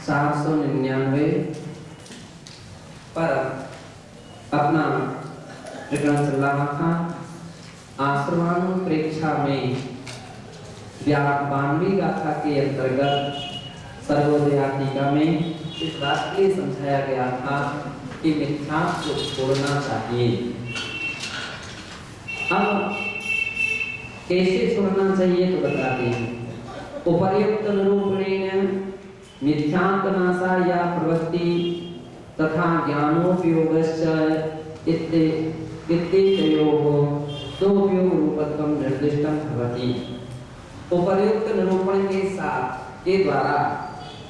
499 पर अपना प्रकरण चल रहा था। आश्रमानुप्रेक्षा में 92वीं गाथा के अंतर्गत सर्वोदया टीका में इस बात के लिए समझाया गया था कि मिथ्या को छोड़ना चाहिए। अब कैसे छोड़ना चाहिए तो बताते हैं। उपर्युक्त निरूपणेन मिथ्यात्मनाशा या प्रवृत्ति तथा ज्ञानोपयोगश्च इत्येतयोः सोपयोग रूपत्वं निर्दिष्टं भवति। उपर्युक्त निरूपण के साथ के द्वारा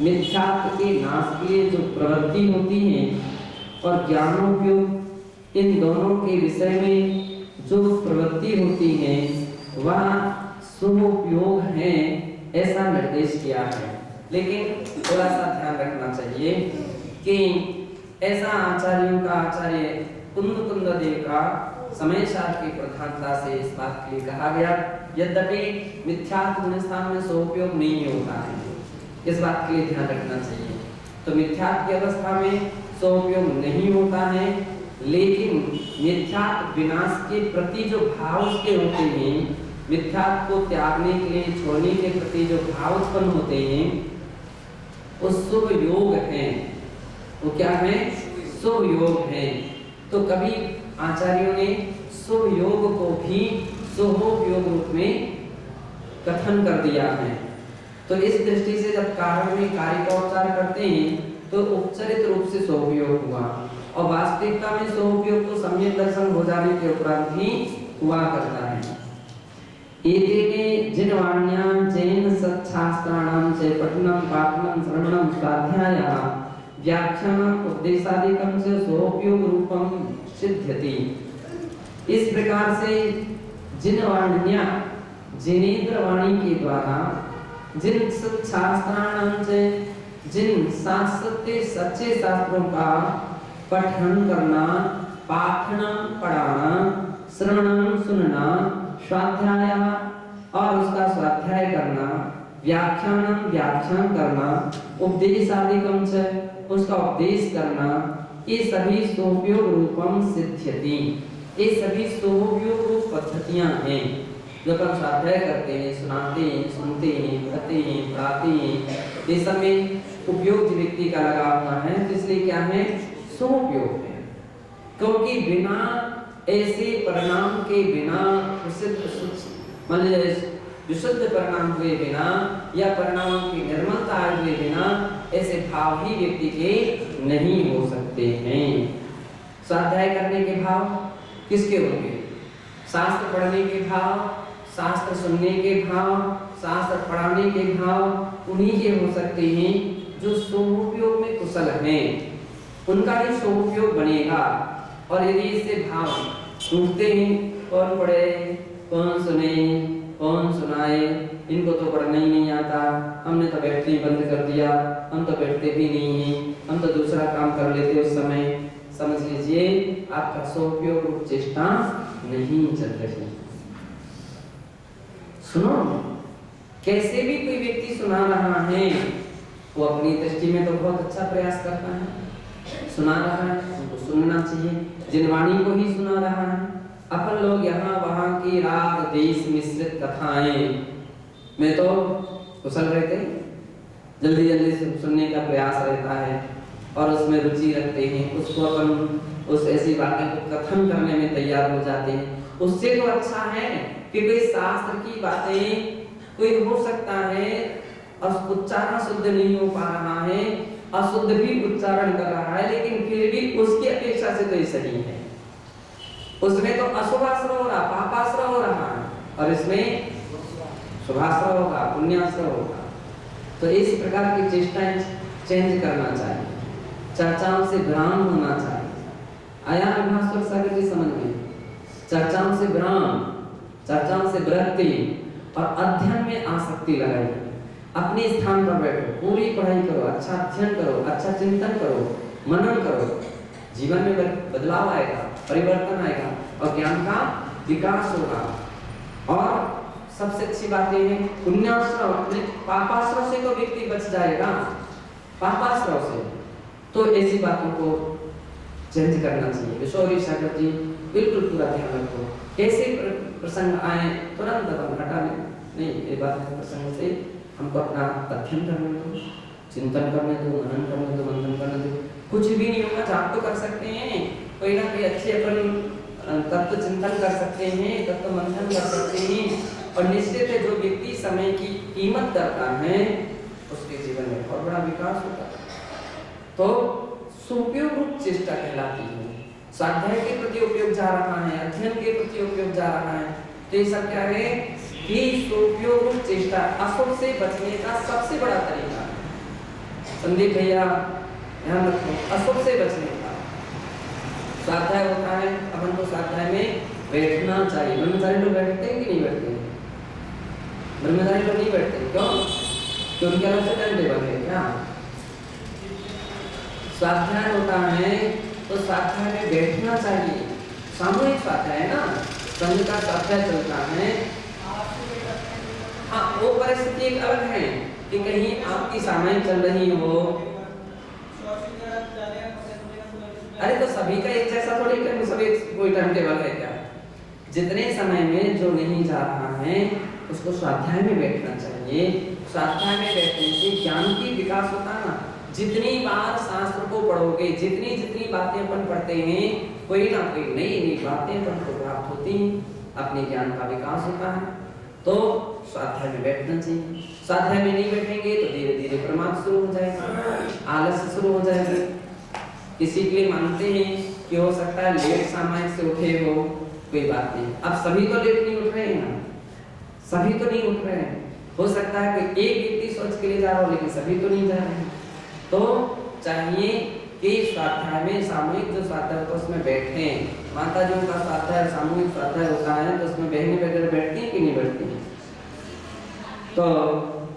मिथ्यात्व के नाश के लिए जो प्रवृत्ति होती है और ज्ञानोपयोग, इन दोनों के विषय में जो प्रवृत्ति होती है वह शुभोपयोग है, ऐसा निर्देश किया है। लेकिन थोड़ा सा ध्यान रखना चाहिए कि ऐसा आचार्यों का, आचार्य कुंददेव का समय सार की प्रधानता से इस बात के लिए कहा गया। यद्यपि मिथ्यात्व स्थान में स्वोपयोग नहीं होता है, इस बात के लिए ध्यान रखना चाहिए। तो मिथ्यात्व की अवस्था में स्वोपयोग नहीं होता है, लेकिन मिथ्यात्व विनाश के प्रति जो भाव उसके होते हैं, मिथ्यात्व को त्यागने के लिए, छोड़ने के प्रति जो भाव उत्पन्न होते हैं, वो शुभ योग है। वो क्या है? शुभ योग है। तो कभी आचार्यों ने शुभ योग को भी शुभोपयोग रूप में कथन कर दिया है। तो इस दृष्टि से जब कारण में कार्य का उच्चार करते हैं तो उपचरित रूप से शुभोपयोग हुआ, और वास्तविकता में शुभोपयोग तो सम्यक दर्शन हो जाने के उपरांत ही हुआ करता है। एतेने जिनवाण्यां जैन सच्छास्त्राणां च पठनं पाठनं श्रवणं स्वाध्यायः व्याख्यानम् उपदेशादिकं च स्वोपयोग रूपं सिद्ध्यति। इस प्रकार से जिनवाण्या, जिनेन्द्र वाणी के द्वारा, जिन सच्छास्त्राणां च, जिन शास्त्रे सच्चे शास्त्रों का पठन करना, पाठनं पढ़ाना, श्रवणं सुनना, स्वाध्याय और उसका स्वाध्याय करना, व्याख्यानम व्याख्यान करना, उपदेशादिकं च उसका उपदेश करना, ये सभी स्वोपयोग रूपम सिद्ध्यति। ये सभी स्वोपयोग रूप पद्धतियां हैं जो अपन स्वाध्याय करते हैं, सुनाते हैं, सुनते हैं, पढ़ते हैं, पढ़ाते हैं। ये सब में उपयोग जो व्यक्ति का लगा हुआ है, तो इसलिए क्या है? स्वोपयोग है। क्योंकि बिना ऐसे परिणाम के बिना, विशुद्ध परिणाम हुए बिना या परिणामों की निर्मलता हुए बिना ऐसे भाव ही व्यक्ति के नहीं हो सकते हैं। स्वाध्याय करने के भाव किसके होंगे? शास्त्र पढ़ने के भाव, शास्त्र सुनने के भाव, शास्त्र पढ़ाने के भाव उन्हीं के हो सकते हैं जो स्वोपयोग में कुशल हैं। उनका ही स्वोपयोग बनेगा। और यदि इससे भाव टूटते हैं, कौन पढ़े, कौन सुने, कौन सुनाए, इनको तो पढ़ना ही नहीं आता, हमने तो बैठते ही बंद कर दिया, हम तो बैठते भी नहीं हैं, हम तो दूसरा काम कर लेते उस समय, समझ लीजिए आपका स्वोपयोग रूप चेष्टा नहीं चल रही। सुनो, कैसे भी कोई व्यक्ति सुना रहा है, वो अपनी दृष्टि में तो बहुत अच्छा प्रयास करता है, सुना रहा है, उनको सुनना चाहिए, जिनवाणी को ही सुना रहा है। अपन लोग यहाँ वहाँ की राग देश मिश्रित कथाएं में तो कुशल रहते हैं, जल्दी जल्दी से सुनने का प्रयास रहता है और उसमें रुचि रखते हैं, उसको अपन उस ऐसी बातें को कथन करने में तैयार हो जाते हैं। उससे तो अच्छा है कि कोई शास्त्र की बातें कोई हो सकता है और उच्चारण शुद्ध नहीं हो पा रहा है, अशुद्ध भी उच्चारण कर रहा है, लेकिन फिर भी उसकी अपेक्षा से तो ये सही है। उसमें तो अशुभाश्रय हो रहा, पापाश्रय हो रहा है, और इसमें शुभाश्रय होगा, पुण्याश्रय होगा। तो इस प्रकार की चेष्टाएं चेंज करना चाहिए, चर्चाओं से विराम होना चाहिए। आया भास्कर सागर जी समझ में? चर्चाओं से विराम, चर्चाओं से विरक्ति और अध्ययन में आसक्ति लगाइए। अपने स्थान पर बैठो, पूरी पढ़ाई करो, अच्छा अध्ययन करो, अच्छा चिंतन करो, मनन करो, जीवन में बदलाव आएगा, परिवर्तन आएगा और ज्ञान का विकास होगा। और सबसे अच्छी बात यह है, पुण्याश्रय, पापाश्रय से तो व्यक्ति बच जाएगा, पापाश्रव से, तो ऐसी बातों को चेंज करना चाहिए। विशौरी सागर जी बिल्कुल पूरा ध्यान रखो, कैसे प्रसंग आए तुरंत हम हटा नहीं, ये बात प्रसंग से हमको अपना अध्ययन करने दो, चिंतन करने दो, मनन करने दो, मंथन करने दो। कुछ भी नहीं होगा, जाप तो कर सकते हैं, कोई ना कोई अच्छे अपन तत्व चिंतन कर सकते हैं, तत्व मंथन कर सकते हैं, और निश्चित है जो व्यक्ति समय की कीमत करता है उसके जीवन में बहुत बड़ा विकास होता है। तो सुपयोग रूप चेष्टा कहलाती है, स्वाध्याय के प्रति उपयोग जा रहा है, अध्ययन के प्रति उपयोग जा रहा है, तो ये सब क्या है कि सुपयोग रूप चेष्टा अशुभ से बचने का सबसे बड़ा तरीका है। संदीप भैया ध्यान रखो, अशुभ से बचने का स्वाध्याय होता है, अपन को स्वाध्याय में बैठना चाहिए। ब्रह्मचारी लोग बैठते हैं कि नहीं बैठते? ब्रह्मचारी लोग नहीं बैठते, क्यों? क्योंकि उनके अलग से टाइम टेबल है क्या? स्वाध्याय होता है तो स्वाध्याय में बैठना चाहिए, सामूहिक स्वाध्याय है ना, संघ का स्वाध्याय चलता है। हाँ, वो परिस्थिति एक अलग है कि कहीं आपकी सामयिक चल रही हो, अरे तो सभी का एक जैसा थोड़ी टाइम, सभी कोई टाइम टेबल है क्या? जितने समय में जो नहीं जा रहा है उसको स्वाध्याय में बैठना चाहिए। स्वाध्याय में बैठने से ज्ञान की विकास होता है ना। जितनी बार शास्त्र को पढ़ोगे, जितनी जितनी बातें अपन पढ़ते हैं, कोई ना कोई नई नई बातें अपन को प्राप्त होती हैं, अपने ज्ञान का विकास होता है। तो स्वाध्याय में बैठना चाहिए। स्वाध्याय में नहीं बैठेंगे तो धीरे धीरे प्रमाद शुरू हो जाएगा, आलस्य शुरू हो जाएगा। किसी के लिए मानते हैं कि हो सकता है लेट सामायिक से उठे हो, कोई बात नहीं। अब सभी तो लेट नहीं उठ रहे हैं ना, सभी तो नहीं उठ रहे हैं। हो सकता है कि एक व्यक्ति सोच के लिए जा रहा हो, लेकिन सभी तो नहीं जा रहे हैं। तो चाहिए कि स्वाध्याय में सामूहिक जो स्वाध्याय होता है उसमें बैठें। माता जी का स्वाध्याय सामूहिक स्वाध्याय होता है तो उसमें बहनें वगैरह बैठती हैं कि नहीं बैठती हैं? तो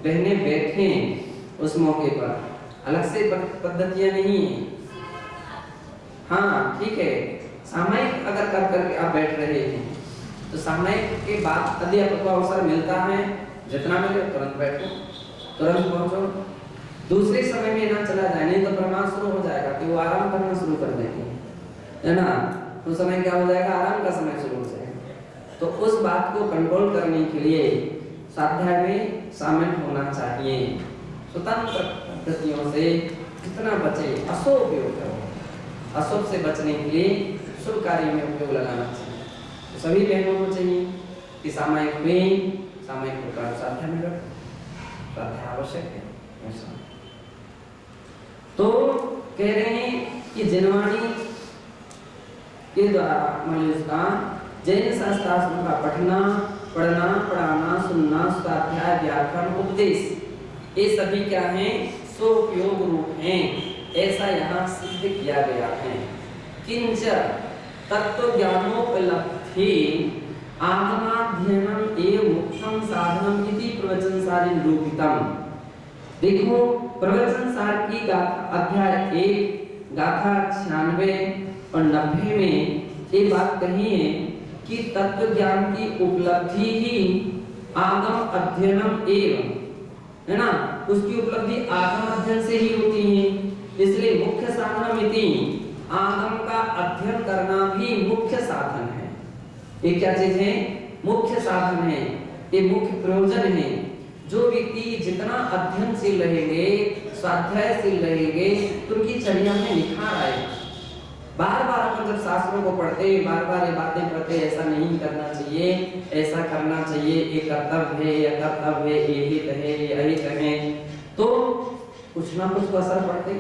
बहनें बैठें उस मौके पर, अलग से पद्धतियां नहीं है। हाँ ठीक है, सामूहिक अगर कर करके आप बैठ रहे हैं तो सामूहिक के बाद अध्यापक को अवसर मिलता है, जितना मिले तुरंत बैठो, तुरंत पहुंचो। दूसरे समय में ना चला जाए, नहीं तो प्रमाद शुरू हो जाएगा कि वो आराम करना शुरू कर देंगे, है ना। उस समय क्या हो जाएगा, आराम का समय शुरू हो जाएगा। तो उस बात को कंट्रोल करने के लिए स्वाध्याय में शामिल होना चाहिए। स्वतंत्र पद्धतियों से जितना बचे अशुभ उपयोग करो, अशुभ से बचने के लिए शुभ कार्य में उपयोग लगाना चाहिए। तो सभी बहनों को चाहिए कि सामयिक में सामयिक प्रकार स्वाध्याय में बैठो, स्वाध्याय आवश्यक है ऐसा। तो कह रहे हैं कि जनवाणी के द्वारा मनुष्य जैन शास्त्रों का पढ़ना, पढ़ाना, सुनना, स्वाध्याय, व्याकरण, उपदेश, ये सभी क्या हैं, स्वउपयोग रूप हैं, ऐसा यहाँ सिद्ध किया गया है। किंच तत्व ज्ञानोपलब्धि आगमाध्ययनम एवं मुख्यम साधनम इति प्रवचनसारी निरूपितम। देखो प्रवचन सार की गाथा अध्याय 1 गाथा 96 और 90 में ये बात कही है कि तत्व ज्ञान की उपलब्धि ही आगम अध्ययनम एवं, है ना, उसकी उपलब्धि आगम अध्ययन से ही होती है। इसलिए मुख्य साधनम इति, आगम का अध्ययन करना भी मुख्य साधन है। ये क्या चीज है, मुख्य साधन है, ये मुख्य प्रयोजन है। जो व्यक्ति जितना अध्ययनशील रहेंगे, स्वाध्यायशील रहेंगे, तो उनकी चर्या में निखार आएगा। बार बार अपन जब शास्त्रों को पढ़ते, बार बार ये बातें पढ़ते, ऐसा नहीं करना चाहिए, ऐसा करना चाहिए, ये कर्तव्य है, यह कर्तव्य है, ये हित है, ये अहित है, तो कुछ ना कुछ असर पड़ते,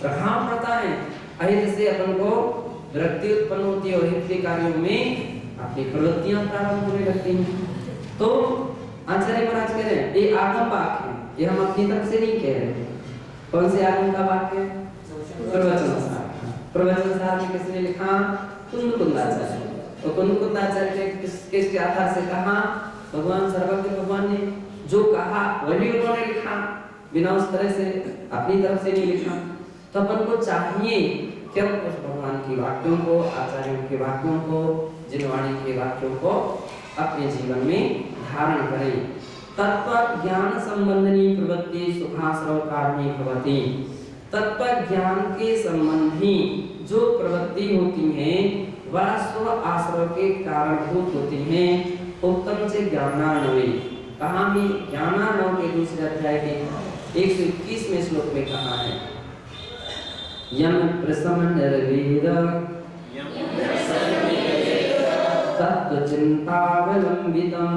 प्रभाव पड़ता है। अहित से अपन को विरक्ति उत्पन्न होती है और हित के कार्यों में अपनी प्रवृत्तियां प्रारंभ होने लगती हैं। तो आचार्य महाराज कह रहे हैं ये आगम वाक्य है, ये हम अपनी तरफ से नहीं कह रहे। कौन से आगम का वाक्य है? प्रवचन सार। प्रवचन सार में किसने लिखा? कुंदकुंदाचार्य। तो कुंदकुंदाचार्य ने किसके आधार से कहा? भगवान सर्वज्ञ भगवान ने जो कहा वही उन्होंने लिखा, बिना उस तरह से अपनी तरफ से नहीं लिखा। तो अपन को चाहिए कि हम उस भगवान की वाक्यों को, आचार्यों के वाक्यों को, जिनवाणी के वाक्यों को अपने जीवन में धारण करें। तत्व ज्ञान संबंधी प्रवृत्ति सुखाश्रव कारणी भवति। तत्व ज्ञान के संबंधी जो प्रवृत्ति होती हैं वह स्व आश्रव के कारणभूत होती हैं। उत्तम से ज्ञानार्णवे, कहा भी ज्ञानार्णव के दूसरे अध्याय के 121वें श्लोक में कहा है, यम प्रसम निर्वेद तत्व चिंतावलंबितम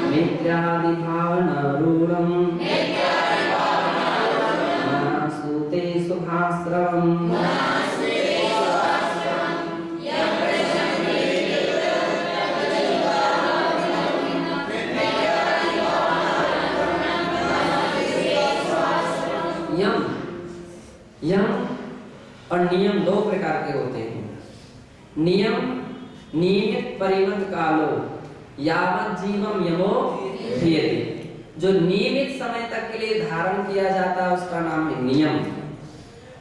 मिथ्यादि भावनारूढ़म मनासूते सुभास्रवम। यम और नियम दो प्रकार के होते हैं। नियम नियमित परिणत कालो यावत जीवम यमो ध्येयते, जो नियमित समय तक के लिए धारण किया जाता है उसका नाम है नियम,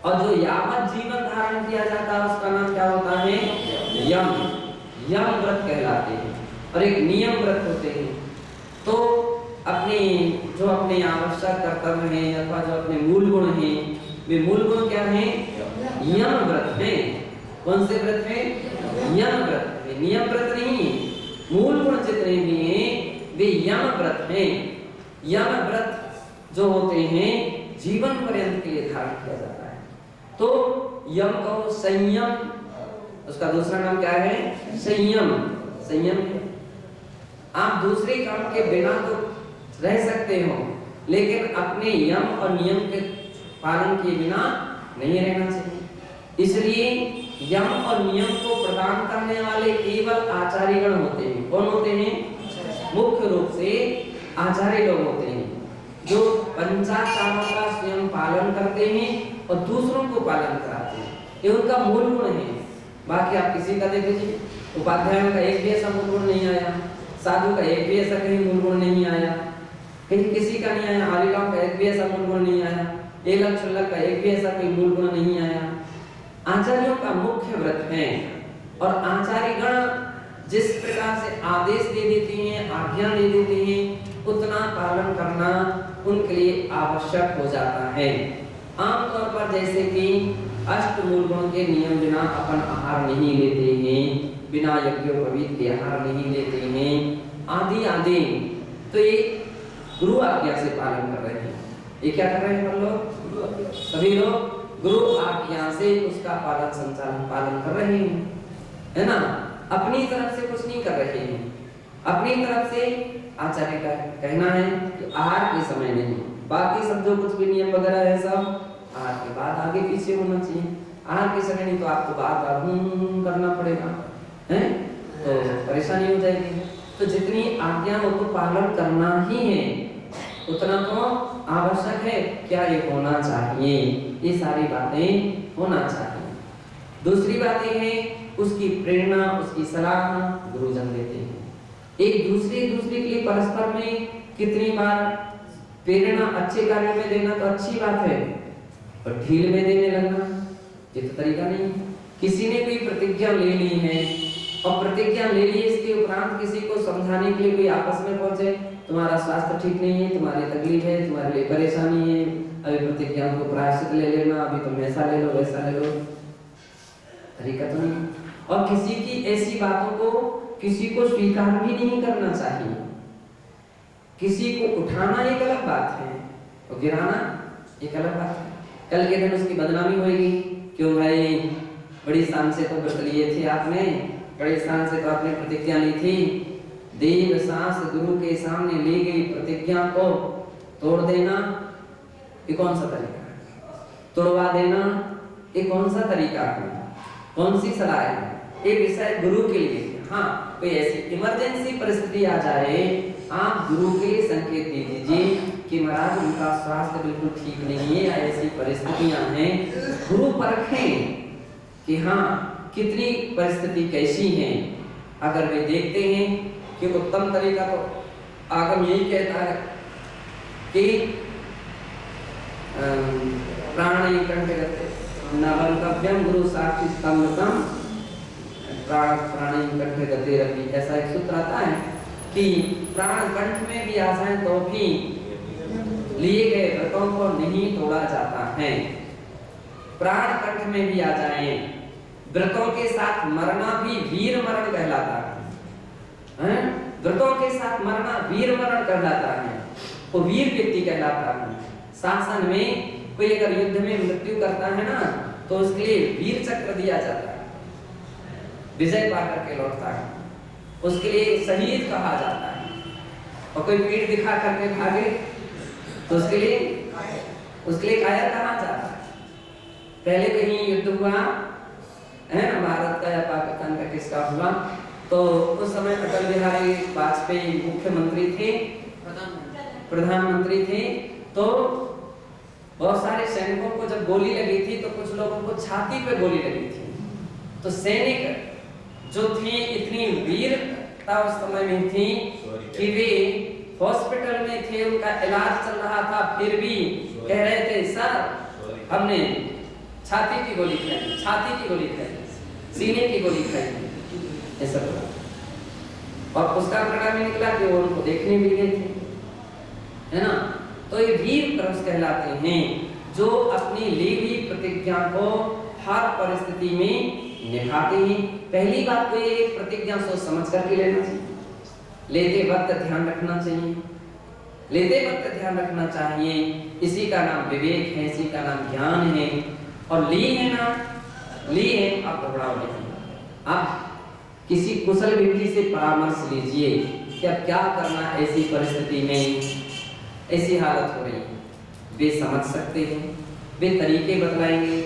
और जो यावत जीवन धारण किया जाता है उसका नाम क्या होता है, यम। यम व्रत कहलाते हैं और एक नियम व्रत होते हैं। तो अपने जो अपने आवश्यक कर्तव्य हैं अथवा जो अपने मूल गुण हैं, वे मूल गुण क्या हैं, यम व्रत हैं। कौन से व्रत हैं, यम व्रत है, नियम व्रत नहीं। मूल गुण जितने भी हैं वे यम व्रत हैं। यम व्रत जो होते हैं जीवन पर्यंत के लिए धारण किया जाता है। तो यम को संयम, उसका दूसरा नाम क्या है, संयम। संयम आप दूसरे काम के बिना तो रह सकते हो, लेकिन अपने यम और नियम के पालन किए बिना नहीं रहना चाहिए। इसलिए यम और नियम को प्रदान करने वाले केवल आचार्यगण होते हैं। कौन होते हैं, मुख्य रूप से आचार्य लोग होते हैं, जो पंचाचारों का स्वयं पालन करते हैं और दूसरों को पालन कराते हैं। ये उनका मूल गुण है। बाकी आप किसी का देख लीजिए, उपाध्यायों का एक भी ऐसा मूल गुण नहीं आया, साधु का एक भी ऐसा कहीं मूल गुण नहीं आया, कहीं किसी का नहीं आया, आलिकाओं का एक भी ऐसा मूल गुण नहीं आया, एलक छुल्लक का एक भी ऐसा कोई मूल गुण नहीं आया। आचार्यों का मुख्य व्रत है, और आचार्यगण जिस प्रकार से आदेश दे देते हैं, आज्ञा दे देते हैं, उतना पालन करना उनके लिए आवश्यक हो जाता है। आमतौर पर जैसे कि अष्ट मूल गुण के नियम बिना अपन आहार नहीं लेते हैं, बिना यज्ञोपवीत के आहार नहीं लेते हैं, आदि आदि, तो ये गुरु आज्ञा से पालन कर रहे हैं। ये क्या कर रहे हैं हम लोग, सभी लोग गुरु आज्ञा से उसका पालन संचालन पालन कर रहे हैं, है ना। अपनी तरफ से कुछ नहीं कर रहे हैं। अपनी तरफ से आचार्य का कहना है कि आहार के समय नहीं, बाकी सब जो कुछ भी नियम वगैरह है सब आहार के बाद आगे पीछे होना चाहिए। आहार के समय नहीं तो आपको बार बार करना पड़ेगा, है तो परेशानी हो जाएगी। तो जितनी आज्ञा हो तो पालन करना ही है, उतना तो आवश्यक है। क्या ये होना चाहिए, ये सारी बातें होना चाहिए। दूसरी बात ये है उसकी प्रेरणा, उसकी सलाह गुरुजन देते हैं। एक दूसरे के लिए परस्पर में कितनी बार प्रेरणा अच्छे कार्यों में देना तो अच्छी बात है, और ढील में देने लगना ये तो तरीका नहीं। किसी ने कोई प्रतिज्ञा ले ली है और प्रतिज्ञा ले ली, इसके उपरांत किसी को समझाने के लिए कोई आपस में पहुंचे, तुम्हारा स्वास्थ्य ठीक नहीं है, तुम्हारी तकलीफ है, तुम्हारे लिए परेशानी है, अभी प्रतिज्ञा को प्रायश्चित ले लेना, अभी तुम ऐसा ले लो वैसा ले लो, तरीका तो नहीं। और किसी की ऐसी बातों को किसी को स्वीकार भी नहीं करना चाहिए। किसी को उठाना एक अलग बात है और गिराना एक अलग बात है। कल के दिन उसकी बदनामी होगी, क्यों भाई बड़ी शान से तो व्रत लिए थे आपने, बड़ी शान से तो आपने प्रतिज्ञा ली थी, देव सास गुरु के सामने ली गई प्रतिज्ञा को तोड़ देना ये कौन सा तरीका है, तोड़वा देना ये कौन सा तरीका है, कौन सी सलाह है। ये विषय गुरु के लिए। हाँ, कोई ऐसी इमरजेंसी परिस्थिति आ जाए, आप गुरु के लिए संकेत दे दीजिए कि महाराज उनका स्वास्थ्य बिल्कुल ठीक नहीं है या ऐसी परिस्थितियां हैं। गुरु परखें कि हाँ कितनी परिस्थिति कैसी है। अगर वे देखते हैं कि उत्तम तरीका, तो आगम यही कहता है कि प्राणी कंठगते नवंतव्यम गुरु साक्षी स्तंभतम प्राणी कंठगते रवि, ऐसा एक सूत्र आता है। कि प्राण कंठ में भी आ जाए तो भी लिए गए व्रतों को नहीं तोड़ा जाता है। प्राण कंठ में भी आ जाए, व्रतों के साथ मरना भी वीर मरण कहलाता है। व्रतों के साथ मरना वीर मरण कहलाता है, वो वीर व्यक्ति कहलाता है। शासन में कोई अगर युद्ध में मृत्यु करता है ना, तो उसके लिए वीर चक्र दिया जाता है, विजय पाकर के लौटता है, उसके लिए शहीद कहा जाता है। और कोई पीठ दिखा करके भागे तो उसके लिए कायर कहा जाता है। पहले कहीं युद्ध हुआ है ना, भारत का या पाकिस्तान का किसका हुआ, तो उस समय अटल बिहारी वाजपेयी मुख्यमंत्री थे, प्रधानमंत्री थे। तो बहुत सारे सैनिकों को जब गोली लगी थी तो कुछ लोगों को छाती पे गोली लगी थी। तो सैनिक जो थे इतनी वीरता उस समय में थी कि वे हॉस्पिटल में थे, उनका इलाज चल रहा था, फिर भी कह रहे थे सर हमने छाती की गोली खाई, छाती की गोली खाई, सीने की गोली खाई, ऐसा बोला। और उसका परिणाम ये निकला कि वो उनको देखने भी गए थे, है ना। तो ये वीर पुरुष कहलाते हैं जो अपनी ली हुई प्रतिज्ञा को हर परिस्थिति में निभाते हैं। पहली बात तो ये प्रतिज्ञा सोच समझ करके लेना चाहिए, लेते वक्त ध्यान रखना चाहिए, लेते वक्त ध्यान रखना चाहिए। इसी का नाम विवेक है, इसी का नाम ज्ञान है। और ली है ना, ली है आप घबराओ नहीं, आप किसी कुशल व्यक्ति से परामर्श लीजिए कि अब क्या करना ऐसी परिस्थिति में, ऐसी हालत हो रही है। वे समझ सकते हैं, वे तरीके बतलाएंगे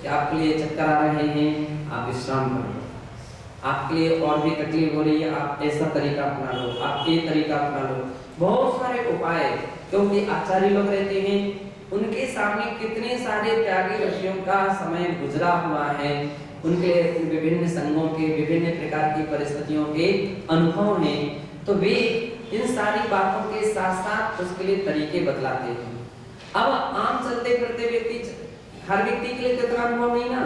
कि आपके लिए चक्कर आ रहे हैं, आप विश्राम कर लो, आपके लिए और भी तकलीफ हो रही है, आप ऐसा तरीका अपना लो, आप ये तरीका अपना लो। बहुत सारे उपाय, क्योंकि आचार्य लोग रहते हैं, उनके सामने कितने सारे त्यागी ऋषियों का समय गुजरा हुआ है, उनके विभिन्न संघों के विभिन्न प्रकार की परिस्थितियों के अनुभव हैं। तो वे इन सारी बातों के साथ साथ उसके लिए तरीके बतलाते हैं। अब आम चलते फिरते व्यक्ति, हर व्यक्ति के लिए कितना अनुभव नहीं ना,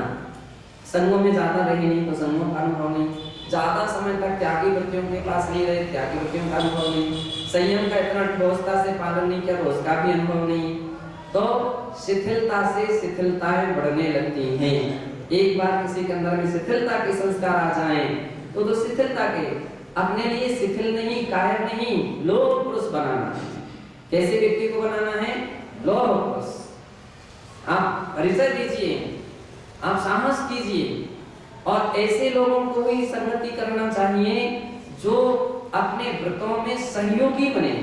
संघों में ज्यादा रहे नहीं तो संघों का अनुभव नहीं, ज्यादा समय तक त्यागी वृत्तियों के पास नहीं रहे, त्यागी वृत्तियों का अनुभव नहीं, संयम का इतना ठोसता से पालन नहीं किया तो उसका भी अनुभव नहीं। तो शिथिलता से शिथिलताएं बढ़ने लगती हैं। एक बार किसी के अंदर में शिथिलता के संस्कार आ जाएं तो शिथिलता के अपने लिए शिथिल नहीं, कायर नहीं, लोभ पुरुष बनाना है। कैसे व्यक्ति को बनाना है? लोभ पुरुष। आप परिचय दीजिए, आप साहस कीजिए, और ऐसे लोगों को ही संगति करना चाहिए जो अपने व्रतों में सहयोगी बने,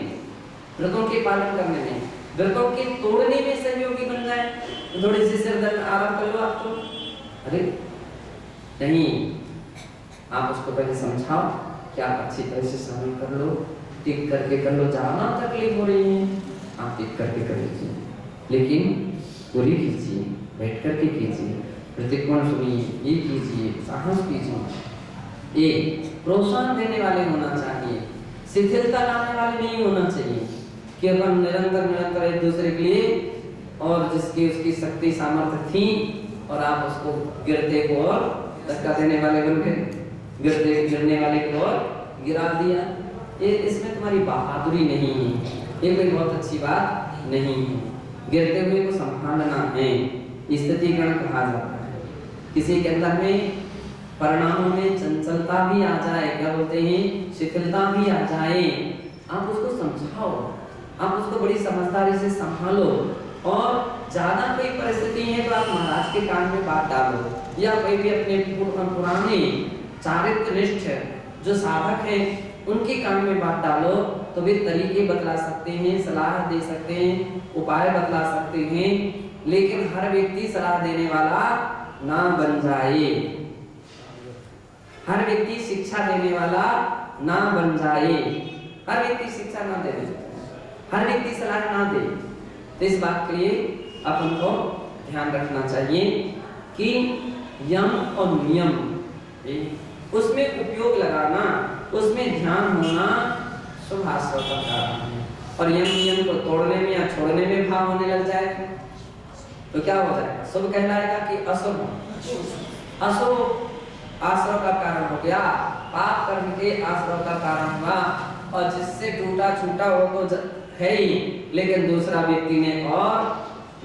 व्रतों के पालन करने में, व्रतों के तोड़ने में सहयोगी बन जाए। तो थोड़ी सी सिरदर्द आराम कर लो आप तो, अरे नहीं, आप उसको पहले समझाओ कि आप अच्छी तरह से सहन कर लो, टिक करके कर लो, ज्यादा तकलीफ हो रही है आप टिक करके कर लीजिए, लेकिन पूरी कीजिए, बैठ करके कीजिए, प्रतिकोण सुनिए, ये कीजिए, साहस कीजिए। एक प्रोत्साहन देने वाले होना चाहिए, शिथिलता लाने वाले नहीं होना चाहिए कि अपन निरंतर एक दूसरे के लिए, और जिसकी उसकी शक्ति सामर्थ्य थी और आप उसको गिरते को और धक्का देने वाले बन गए, गिरने वाले को और गिरा दिया। ये इसमें तुम्हारी बहादुरी नहीं है, ये कोई बहुत अच्छी बात नहीं है। गिरते हुए को संभालना है, स्थितिगण कहा जाता है। किसी के अंदर में परिणामों में चंचलता भी आ जाए, क्या बोलते हैं, शिथिलता भी आ जाए, आप उसको समझाओ, आप उसको बड़ी समझदारी से संभालो। और ज्यादा कोई परिस्थिति है तो आप महाराज के कान में बात डालो, या कोई भी अपने पुराने चारित्रनिष्ठ जो साधक हैं उनके कान में बात डालो, तो वे तरीके बतला सकते हैं, सलाह दे सकते हैं, उपाय बतला सकते हैं। लेकिन हर व्यक्ति सलाह देने वाला ना बन जाए, हर व्यक्ति शिक्षा देने वाला ना बन जाए, हर व्यक्ति शिक्षा ना दे, हर व्यक्ति सलाह ना दे। तो इस बात के लिए अपन को ध्यान रखना चाहिए कि यम और नियम उसमें उपयोग लगाना, उसमें ध्यान होना शुभाशय का कारण है। और यम नियम को तोड़ने में या छोड़ने में भाव होने लग जाए तो क्या हो जाएगा? शुभ कहलाएगा कि अशुभ? अशुभ आश्रय का कारण हो गया, पाप कर्म के आश्रय का कारण हुआ। और जिससे टूटा छूटा वो तो है ही, लेकिन दूसरा व्यक्ति ने और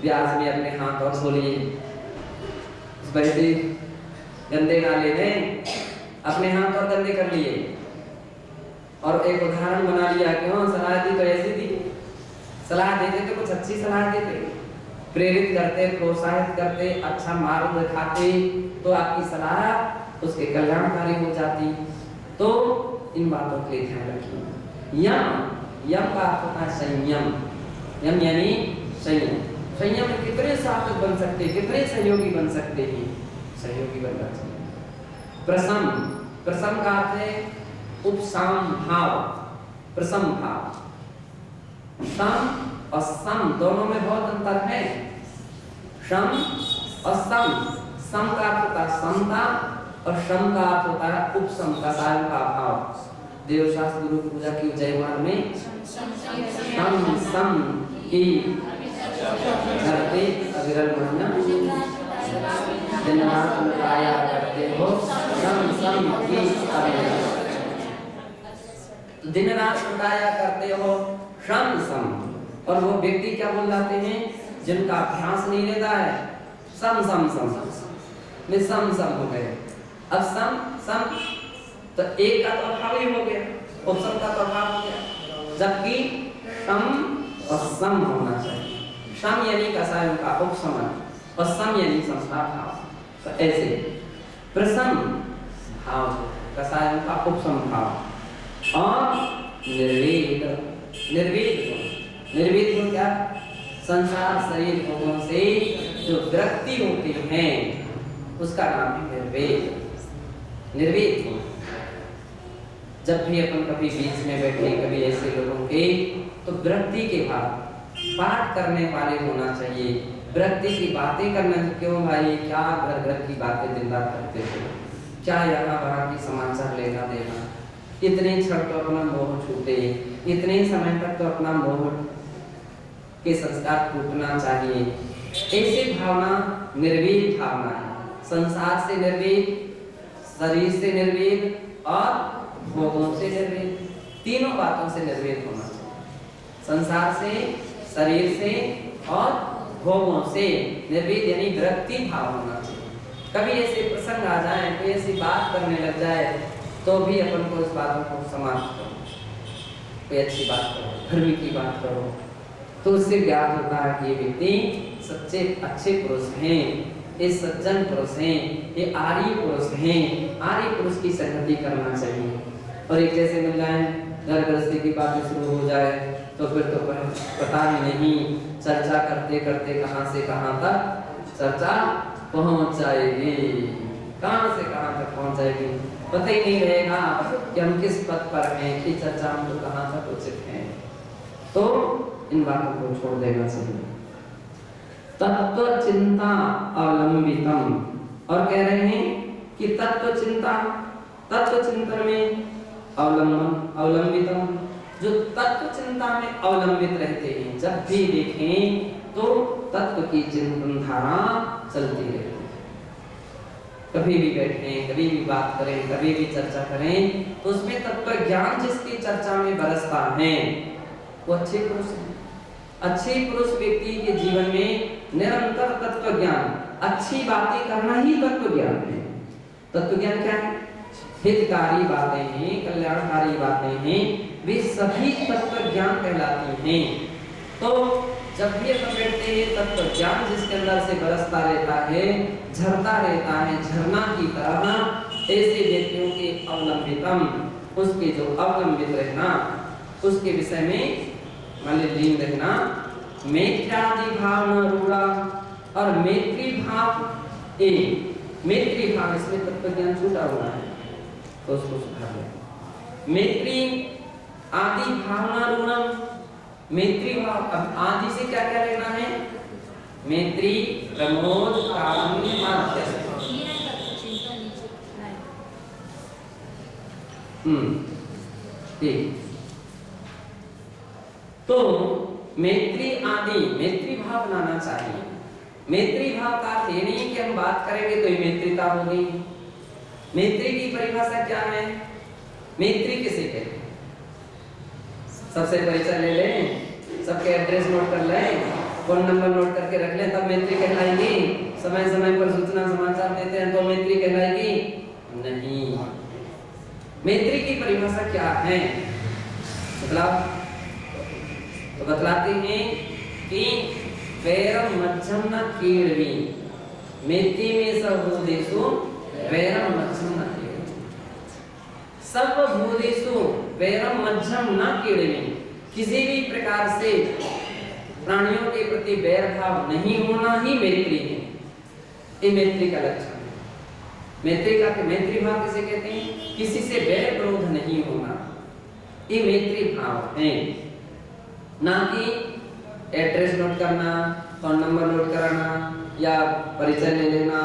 ब्याज में अपने हाथ और धो लिए, वैसे गंदे नाले में अपने हाथ और गंदे कर लिए और एक उदाहरण बना लिया कि हाँ सलाह दी तो ऐसी थी। सलाह देते तो कुछ अच्छी सलाह देते, प्रेरित करते, प्रोत्साहित करते, अच्छा मार्ग दिखाते, तो आपकी सलाह उसके कल्याणकारी हो जाती। तो इन बातों के लिए ध्यान रखिए। यम का अर्थ होता है संयम। यम यानी संयम। संयम में कितने साधक बन सकते हैं, कितने सहयोगी बन सकते हैं, सहयोगी बनना चाहिए। प्रसम, प्रसम का अर्थ है उपसाम भाव, प्रसम भाव। सम और सम दोनों में बहुत अंतर है। सम और सम, सम का अर्थ होता है समता और सम का अर्थ होता है उपसम का साय का भाव। देवशास्त्र गुरु पूजा की जयमाल में सम सम की धरती अविरल महीना दिन रात लगाया करते हो, सम सम की दिन रात लगाया करते हो सम सम। और वो व्यक्ति क्या बोल जाते हैं जिनका अभ्यास नहीं रहता है, सम सम सम में सम सम हो गए। अब सम सम तो एक का तो अभाव ही हो गया, उपसम का तो अभाव हो गया, जबकि सम और सम होना चाहिए। सम यानी कसाय का उपसमन और सम यानी समता भाव। तो ऐसे प्रसम भाव कसाय का उपसम भाव और निर्वेद। निर्वेद, निर्वेद को क्या, संसार शरीर भोगों से जो विरक्ति होती है उसका नाम है निर्वेद। निर्वेद हो जब भी अपन कभी बीच में बैठे कभी ऐसे लोगों के, तो विरक्ति के बाद पाठ करने वाले होना चाहिए। विरक्ति की बातें करना, क्यों भाई क्या घर घर की बातें दिन रात करते थे, क्या यहाँ वहाँ की समाचार लेना देना, इतने क्षण तो अपना मोह छूटे, इतने समय तक तो अपना मोह के संस्कार टूटना चाहिए। ऐसी भावना निर्वेद भावना है। संसार से निर्वेद, शरीर से निर्वेद और भोगों से निर्वेद, तीनों बातों से निर्वेद होना चाहिए। संसार से, शरीर से और भोगों से निर्वेद यानी विरक्ति भाव होना चाहिए। कभी ऐसे प्रसंग आ जाए, कोई ऐसी बात करने लग जाए, तो भी अपन को इस बातों को समाप्त करो, कोई अच्छी बात करो, धर्म की बात करो, तो उससे ज्ञात होता है कि ये व्यक्ति सच्चे अच्छे पुरुष हैं, ये सज्जन पुरुष हैं, ये आर्य पुरुष हैं। आर्य पुरुष की संगति करना चाहिए। और एक जैसे मिल जाए, घर गृहस्थी की बातें शुरू हो जाए, तो फिर तो पता ही नहीं, चर्चा करते करते कहां से कहां तक चर्चा पहुंच जाएगी, कहां से कहां तक पहुंच जाएगी, पता ही नहीं रहेगा कि हम किस पद पर हैं, कि चर्चा हम तो कहां तक उचित है। तो इन बातों को छोड़ देना चाहिए। तत्व चिंता अवलंबितम, और कह रहे हैं कि तत्व चिंता, तत्व चिंतन में अवलंबितम, जो तत्व चिंता में अवलंबित रहते हैं, जब भी देखें तो तत्व की चिंतन धारा चलती रहती है। कभी भी बैठें, कभी भी बात करें, कभी भी चर्चा करें, तो उसमें तत्व ज्ञान जिसकी चर्चा में बरसता है वो अच्छे पुरुष हैं। अच्छे पुरुष व्यक्ति के जीवन में निरंतर तत्व ज्ञान, अच्छी बातें करना ही तत्व ज्ञान है। तत्व ज्ञान क्या है? हितकारी बातें हैं, कल्याणकारी बातें हैं, वे सभी तत्व ज्ञान कहलाती हैं। तो जब भी अपन बैठते हैं, तत्व ज्ञान जिसके अंदर से बरसता रहता है, झरता रहता है झरना की तरह, ऐसे व्यक्तियों के अवलंबितम, उसके जो अवलंबित रहना, उसके विषय में लीन रहना, मैत्रादि भाव न रूढ़ा, और मैत्री भाव एक, मैत्री भाव इसमें तत्व ज्ञान छूटा हुआ है, तो उसको सुधार लें। मैत्री आदि भावना रूढ़म, मैत्री भाव, अब आदि से क्या क्या लेना है? मैत्री, प्रमोद, कारुण्य, माध्यस्थता। ठीक। तो मैत्री आदि, मैत्री भाव बनाना चाहिए। मैत्री भाव का अर्थ ये नहीं कि हम बात करेंगे तो ये मैत्रीता हो गई। मैत्री की परिभाषा क्या है? मैत्री किसे कहते हैं? सबसे परिचय ले लें, सबके एड्रेस नोट कर लें, फोन नंबर नोट करके रख लें, तब मैत्री कहलाएगी। समय समय पर सूचना समाचार देते हैं तो मैत्री कहलाएगी नहीं। मैत्री की परिभाषा क्या है? मतलब तो बतलाते हैं कि वैरम मध्यम न कीड़वी, मैत्री में सर्वभूतेषु वैरम मध्यम न कीड़वी, सर्वभूतेषु वैरम मध्यम न कीड़वी, किसी भी प्रकार से प्राणियों के प्रति वैर भाव नहीं होना ही मैत्री है। ये मैत्री का लक्षण है। मैत्री भाव किसे कहते हैं? किसी से वैर विरोध नहीं होना, ये मैत्री भाव है। ना कि एड्रेस नोट करना, फोन नंबर नोट कराना या परिचय ले लेना,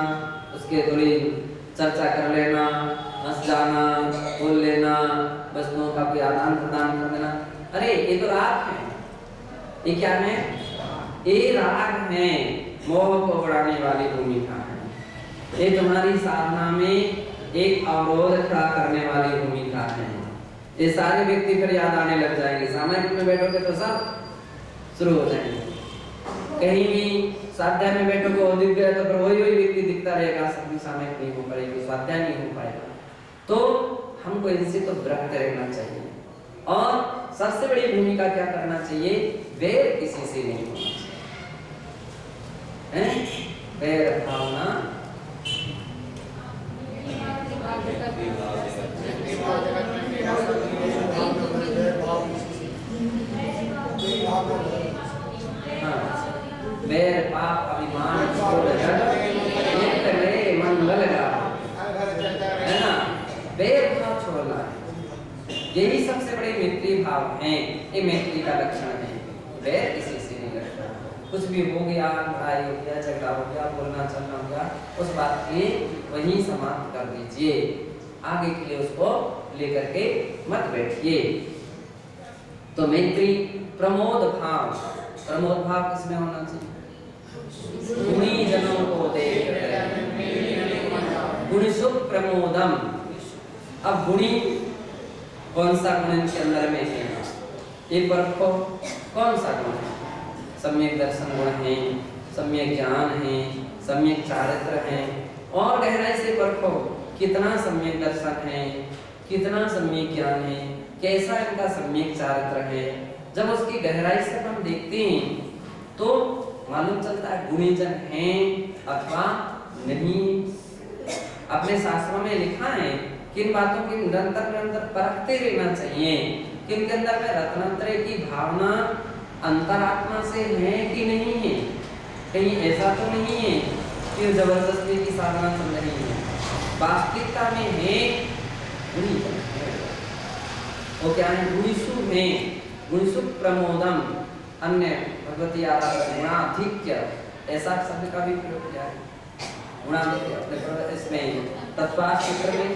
उसके थोड़ी चर्चा कर लेना, हंस जाना, बोल लेना, वस्तुओं का कोई आदान प्रदान कर देना। अरे ये तो राग है। ये क्या है? ये राग है, मोह को बढ़ाने वाली भूमिका है। ये तुम्हारी साधना में एक अवरोध खड़ा करने वाली भूमिका है। ये सारे व्यक्ति फिर याद आने लग जाएंगे। सामयिक में बैठोगे तो सब शुरू हो जाएंगे। कहीं भी स्वाध्याय में बैठोगे और दिख गया तो फिर वही व्यक्ति दिखता रहेगा, सभी सामयिक नहीं हो पाएगी, स्वाध्याय नहीं हो पाएगा। तो हमको इनसे तो विरक्त रहना चाहिए और सबसे बड़ी भूमिका क्या करना चाहिए? वैर किसी से नहीं होना चाहिए। वैर भावना वैर पाप अभिमान छोड़ कर मंगल का, है ना? वैर भाव छोड़ना है, यही सबसे बड़े मैत्री भाव है। ये मैत्री का लक्षण है। वैर किसी से नहीं रखना। कुछ भी हो गया, लड़ाई हो गया, झगड़ा हो गया, बोलना चलना हो गया, उस बात के वहीं समाप्त कर दीजिए। आगे के लिए उसको लेकर के मत बैठिए। तो मैत्री प्रमोद भाव, प्रमोद भाव किसमें होना चाहिए? गुणी जनों को देख गुणी सुख प्रमोदम। अब गुणी कौन सा गुण इनके अंदर में है? ये परखो कौन सा गुण है? सम्यक दर्शन गुण है, सम्यक ज्ञान है, सम्यक चारित्र है। और गहराई से परखो कितना सम्यक दर्शन है, कितना सम्यक ज्ञान है, कैसा इनका सम्यक चारित्र है। जब उसकी गहराई से हम देखते हैं तो मालूम चलता है गुणीजन हैं अथवा नहीं। अपने शास्त्रों में लिखा है कि इन बातों की निरंतर परखते रहना चाहिए कि इनके अंदर में रत्नत्रय की भावना अंतरात्मा से है कि नहीं है। कहीं ऐसा तो नहीं है कि जबरदस्ती की साधना चल रही है। वास्तविकता में है गुणीजन है। वो क्या है? गुणीसु में गुणीसु प्रमोदम। अन्य भगवती आराधना गुणाधिक्य, ऐसा शब्द का भी प्रयोग किया है। गुणाधिक्य अपने इसमें तत्वार्थ सूत्र में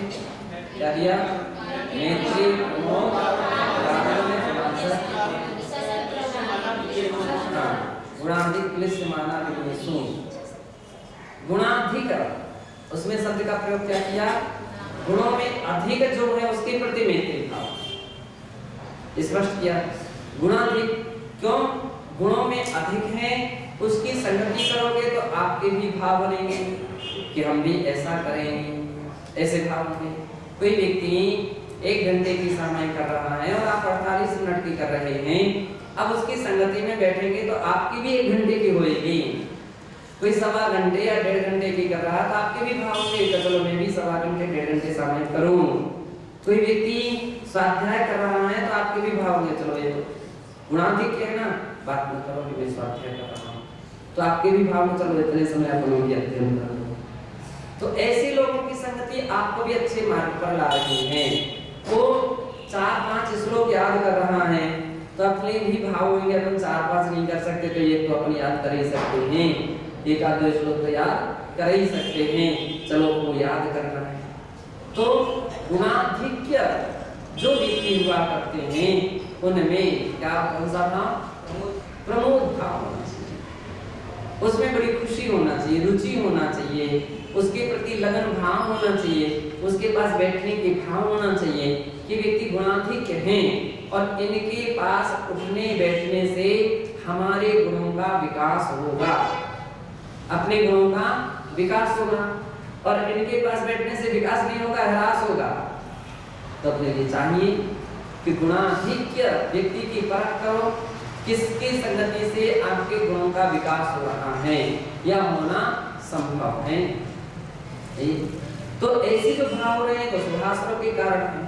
क्या दिया? मैत्री प्रमोद गुणाधिक क्लिष्ट माना विनिसु। गुणाधिक, उसमें शब्द का प्रयोग क्या किया? गुणों में अधिक जो है उसके प्रति मैत्री भाव स्पष्ट किया। गुणाधिक क्यों? गुणों में अधिक है, उसकी संगति करोगे तो आपके भी भाव बनेंगे कि हम भी ऐसा करेंगे, ऐसे भाव होंगे। कोई व्यक्ति 1 घंटे की सामायिक कर रहा है और आप 48 मिनट की कर रहे हैं, अब उसकी संगति में बैठेंगे तो आपकी भी 1 घंटे की होएगी। कोई 1.25 घंटे या 1.5 घंटे की कर रहा है तो आपके भी भाव होंगे कि चलो मैं भी 1.25 घंटे 1.5 घंटे सामायिक करूं। कोई व्यक्ति स्वाध्याय कर रहा है तो आपके भी भाव होंगे, चलो ये तो गुणाधिक है ना, बात मत करो कि मैं स्वाध्याय कर रहा हूं, तो आपके भी भाव में चलो इतने समय आप लोग अध्ययन कर लो। तो ऐसे लोगों की संगति आपको भी अच्छे मार्ग पर ला रही है। वो 4-5 श्लोक याद कर रहा है तो अपने भी भाव होंगे। अपन 4-5 नहीं कर सकते तो ये तो अपन याद कर ही सकते हैं, 1-2 श्लोक तो याद कर ही सकते हैं, चलो वो याद करना है। तो गुणाधिक्य जो व्यक्ति हुआ करते हैं उनमें क्या कौन सा भाव? प्रमोद भाव होना चाहिए। उसमें बड़ी खुशी होना चाहिए, रुचि होना चाहिए, उसके प्रति लगन भाव होना चाहिए, उसके पास बैठने के भाव होना चाहिए कि व्यक्ति गुणाधिक है और इनके पास उठने बैठने से हमारे गुणों का विकास होगा, अपने गुणों का विकास होगा। और इनके पास बैठने से विकास नहीं होगा, ह्रास होगा। तो अपने लिए चाहिए कि गुणाधिक्य व्यक्ति की परख करो, किसकी संगति से आपके गुणों का विकास हो रहा है या होना संभव है। तो ऐसे जो भाव हो रहे हैं तो शुभाश्रव के कारण है,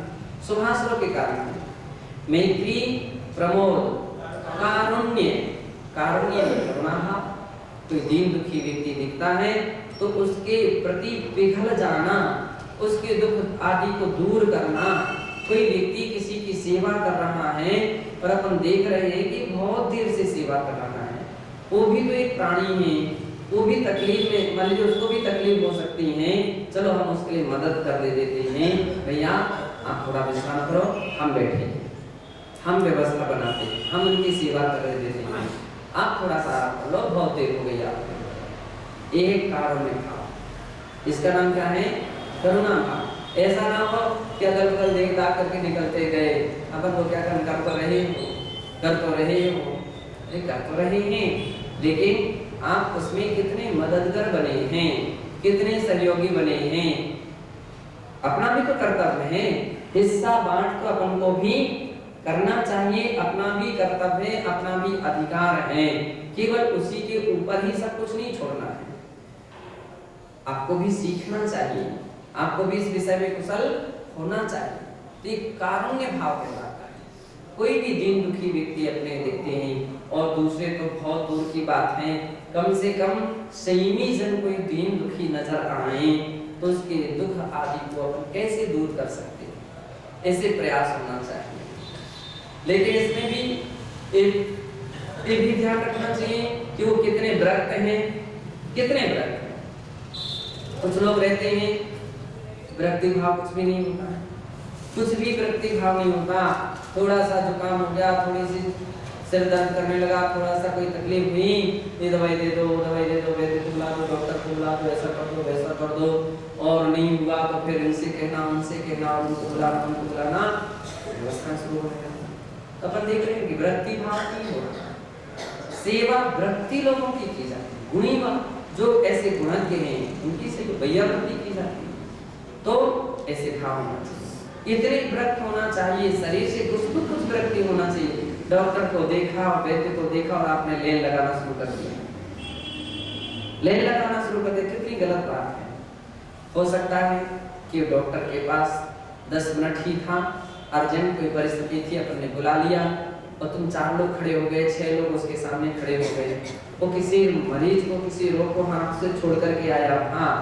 शुभाश्रव के कारण है। मैत्री, प्रमोद, कारुण्य, कारुण्य करुणा भाव। कोई दीन दुखी व्यक्ति दिखता है तो उसके प्रति पिघल जाना, उसके दुख आदि को दूर करना। कोई व्यक्ति किसी की सेवा कर रहा है और अपन देख रहे हैं कि बहुत देर से सेवा कर रहा है, वो भी तो एक प्राणी है, वो भी तकलीफ में, मान लीजिए उसको भी तकलीफ हो सकती है, चलो हम उसके लिए मदद कर देते हैं, भैया आप थोड़ा विश्राम करो, हम बैठे, हम व्यवस्था बनाते हैं, हम उनकी सेवा कर देते हैं, आप थोड़ा सा आराम कर लो, बहुत देर हो गई आपको। एक कारुण्य भाव, इसका नाम क्या है? करुणा भाव। ऐसा ना हो कि अगल बगल देख दाख करके निकलते गए, अपन वो क्या कर तो रहे हो, कर तो रहे हो, कर तो रहे हैं, लेकिन आप उसमें कितने मददगार बने हैं, कितने सहयोगी बने हैं। अपना भी तो कर्तव्य है, हिस्सा बांट तो अपन को भी करना चाहिए, अपना भी कर्तव्य है, अपना भी अधिकार है। केवल उसी के ऊपर ही सब कुछ नहीं छोड़ना है, आपको भी सीखना चाहिए, आपको भी इस विषय में कुशल होना चाहिए। तो एक कारुण्य भाव कहलाता है। कोई भी दीन दुखी व्यक्ति अपने देखते हैं और दूसरे तो बहुत दूर की बात है, कम से कम संयमी जन कोई दीन दुखी नजर आए तो उसके दुख आदि को अपन कैसे दूर कर सकते हैं, ऐसे प्रयास होना चाहिए। लेकिन इसमें भी एक भी ध्यान रखना चाहिए कि वो कितने व्रत हैं, कितने व्रत हैं। कुछ लोग रहते हैं वृत्ति भाव कुछ भी नहीं होता है, कुछ भी वृत्ति भाव नहीं होता। थोड़ा सा जुकाम हो गया, थोड़ी सी सिर दर्द करने लगा, थोड़ा सा कोई तकलीफ हुई, ये दवाई दे दो, दवाई दे दो, वैद्य को बुला दो, डॉक्टर को बुला दो, ऐसा कर दो, वैसा कर दो, और नहीं हुआ तो फिर इनसे कहना, उनसे कहना, उनको बुलाना, उनको बुलाना, व्यवस्था शुरू हो जाएगी। तो अपन देख रहे हैं कि वृत्ति भाव की हो, सेवा वृत्ति लोगों की जाती है, गुणी जो ऐसे गुणज्ञ हैं उनकी से भैया वृत्ति की जाती है। तो ऐसे भाव होना चाहिए, इतने व्रत होना चाहिए, शरीर से कुछ वृत्ति होना चाहिए। डॉक्टर को देखा, वैद्य को देखा और आपने लेन लगाना शुरू कर दिया, लेन लगाना शुरू कर दिया, कितनी गलत बात है। हो सकता है कि डॉक्टर के पास 10 मिनट ही था, अर्जेंट कोई परिस्थिति थी, अपन ने बुला लिया और तुम 4 लोग खड़े हो गए, 6 लोग उसके सामने खड़े हो गए, वो किसी मरीज को, किसी रोग को हाथ से छोड़ करके आया। हाँ,